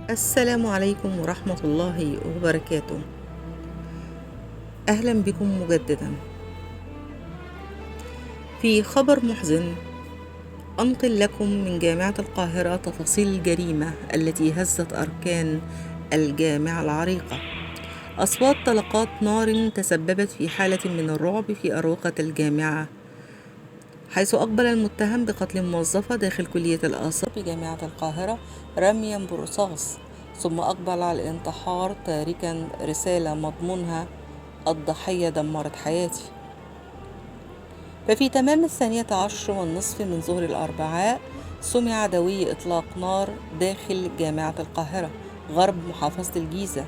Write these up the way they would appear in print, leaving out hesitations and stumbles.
السلام عليكم ورحمة الله وبركاته. أهلا بكم مجددا. في خبر محزن أنقل لكم من جامعة القاهرة تفاصيل الجريمة التي هزت أركان الجامعة العريقة. أصوات طلقات نار تسببت في حالة من الرعب في أروقة الجامعة، حيث أقبل المتهم بقتل موظفة داخل كلية الآثار بجامعة القاهرة رميا بالرصاص، ثم أقبل على الانتحار تاركا رسالة مضمونها: الضحية دمرت حياتي. ففي تمام 12:30 من ظهر الأربعاء سمع دوي إطلاق نار داخل جامعة القاهرة غرب محافظة الجيزة،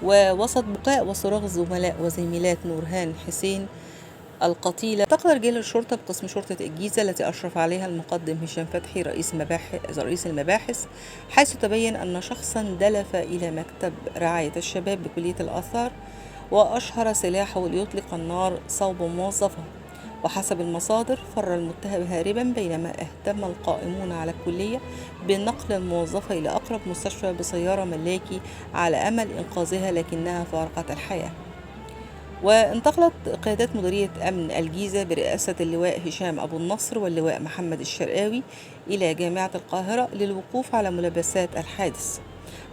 ووسط بكاء وصراخ زملاء وزميلات نورهان حسين القتيلة. انتقل رجال الشرطة بقسم شرطة الجيزة التي أشرف عليها المقدم هشام فتحي رئيس المباحث، حيث تبين أن شخصا دلف إلى مكتب رعاية الشباب بكلية الآثار وأشهر سلاحه ليطلق النار صوب موظفة. وحسب المصادر فر المتهم هاربا، بينما اهتم القائمون على الكلية بنقل الموظفة إلى أقرب مستشفى بسيارة ملاكي على أمل إنقاذها، لكنها فارقت الحياة. وانتقلت قيادات مديرية أمن الجيزة برئاسة اللواء هشام أبو النصر واللواء محمد الشرقاوي إلى جامعة القاهرة للوقوف على ملابسات الحادث،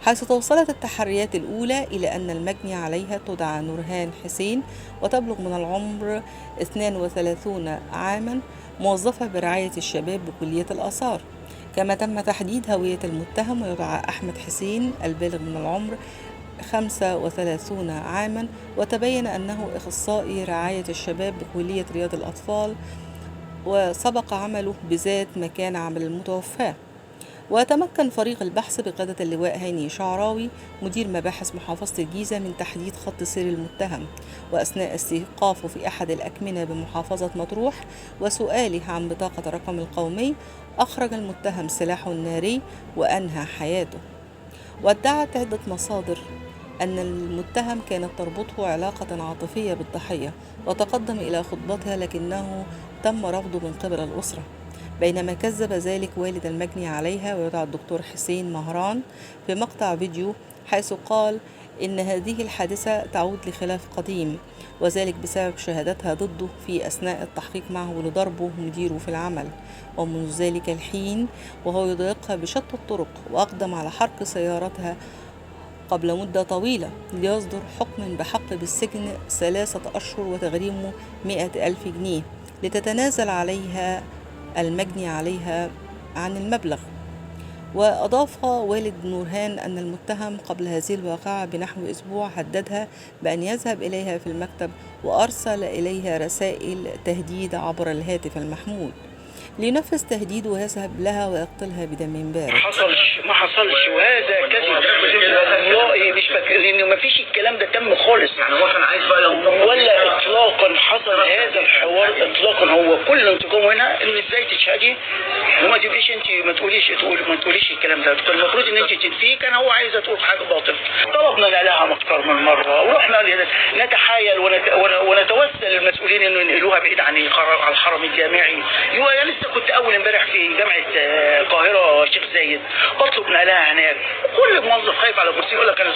حيث توصلت التحريات الأولى إلى أن المجني عليها تدعى نورهان حسين وتبلغ من العمر 32 عاما، موظفة برعاية الشباب بكلية الآثار. كما تم تحديد هوية المتهم ويدعى أحمد حسين البالغ من العمر 35 عاما، وتبين أنه أخصائي رعاية الشباب بكلية رياض الأطفال، وسبق عمله بذات مكان عمل المتوفاة. وتمكن فريق البحث بقيادة اللواء هاني شعراوي مدير مباحث محافظة الجيزة من تحديد خط سير المتهم، وأثناء استيقافه في أحد الأكمنة بمحافظة مطروح وسؤاله عن بطاقة الرقم القومي، أخرج المتهم سلاحه الناري وأنهى حياته. وادعت عدة مصادر أن المتهم كانت تربطه علاقة عاطفية بالضحية، وتقدم إلى خطبتها لكنه تم رفضه من قبل الأسرة، بينما كذب ذلك والد المجني عليها ويدعى الدكتور حسين مهران في مقطع فيديو، حيث قال إن هذه الحادثة تعود لخلاف قديم، وذلك بسبب شهادتها ضده في أثناء التحقيق معه لضربه مديره في العمل، ومنذ ذلك الحين وهو يضايقها بشتى الطرق، وأقدم على حرق سيارتها قبل مدة طويلة ليصدر حكم بحق بالسجن 3 أشهر وتغريمه 100,000 جنيه لتتنازل عليها المجني عليها عن المبلغ. وأضاف والد نورهان أن المتهم قبل هذه الواقعة بنحو أسبوع هددها بأن يذهب إليها في المكتب، وأرسل إليها رسائل تهديد عبر الهاتف المحمول لينفذ تهديده ويذهب لها ويقتلها بدم بارد. ما حصلش وهذا كذب والله، مش فاكر ان ما فيش الكلام ده تم خالص. يعني هو كان عايز بقى ولا اطلاقا حصل هذا الحوار اطلاقا. هو كل انتقام هنا ان ازاي تشهدي وما تبقيش انت ما تقوليش الكلام ده. كان المفروض ان انت تنفيه. كان هو عايزه تقول حاجه باطله. طلبنا لها اكتر من مره ورحنا نتحايل ونتوسل المسؤولين انه ينقلوها بعيد عن الحرم الجامعي. انا لسه كنت اول امبارح في جامعه القاهره شيخ زايد بطلب نقلها هناك. كل موظف خايف على كرسي يقول لك انا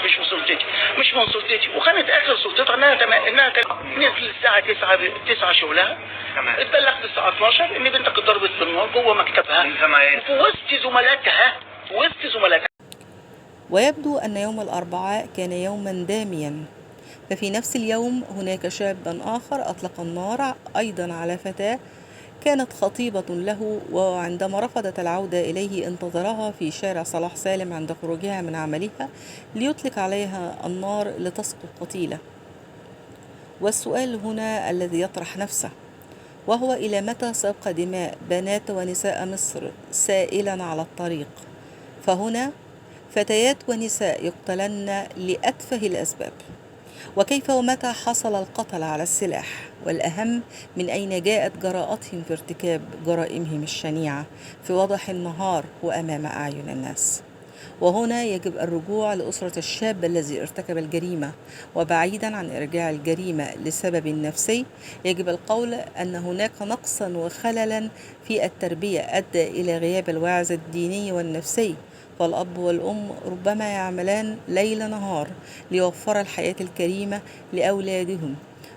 مش من سلطتي. وكانت اخر سلطتها انها كانت نزل الساعه 9 شغلها. اتبلغت الساعه 12 ان بنتك اتضربت بالنار جوه مكتبها في وسط زملاتها. ويبدو أن يوم الأربعاء كان يوما داميا، ففي نفس اليوم هناك شاب آخر أطلق النار أيضا على فتاة كانت خطيبة له، وعندما رفضت العودة إليه انتظرها في شارع صلاح سالم عند خروجها من عملها ليطلق عليها النار لتسقط قتيلة. والسؤال هنا الذي يطرح نفسه، وهو إلى متى سيبقى دماء بنات ونساء مصر سائلا على الطريق؟ فهنا فتيات ونساء يقتلن لأتفه الأسباب. وكيف ومتى حصل القتل على السلاح؟ والأهم، من أين جاءت جراءتهم في ارتكاب جرائمهم الشنيعة في وضح النهار وأمام أعين الناس؟ وهنا يجب الرجوع لأسرة الشاب الذي ارتكب الجريمة، وبعيدا عن إرجاع الجريمة لسبب نفسي، يجب القول أن هناك نقصا وخللا في التربية أدى إلى غياب الوعظ الديني والنفسي، فالأب والأم ربما يعملان ليل نهار ليوفر الحياة الكريمة لأولادهم،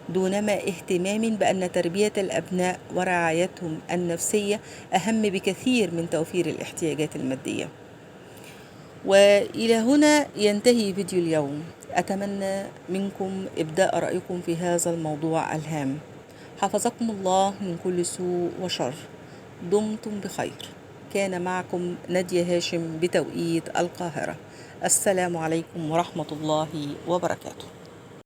دونما اهتمام بأن تربية الأبناء ورعايتهم النفسية أهم بكثير من توفير الاحتياجات المادية. وإلى هنا ينتهي فيديو اليوم. أتمنى منكم إبداء رأيكم في هذا الموضوع الهام. حفظكم الله من كل سوء وشر. دمتم بخير. كان معكم نادية هاشم بتوقيت القاهرة. السلام عليكم ورحمة الله وبركاته.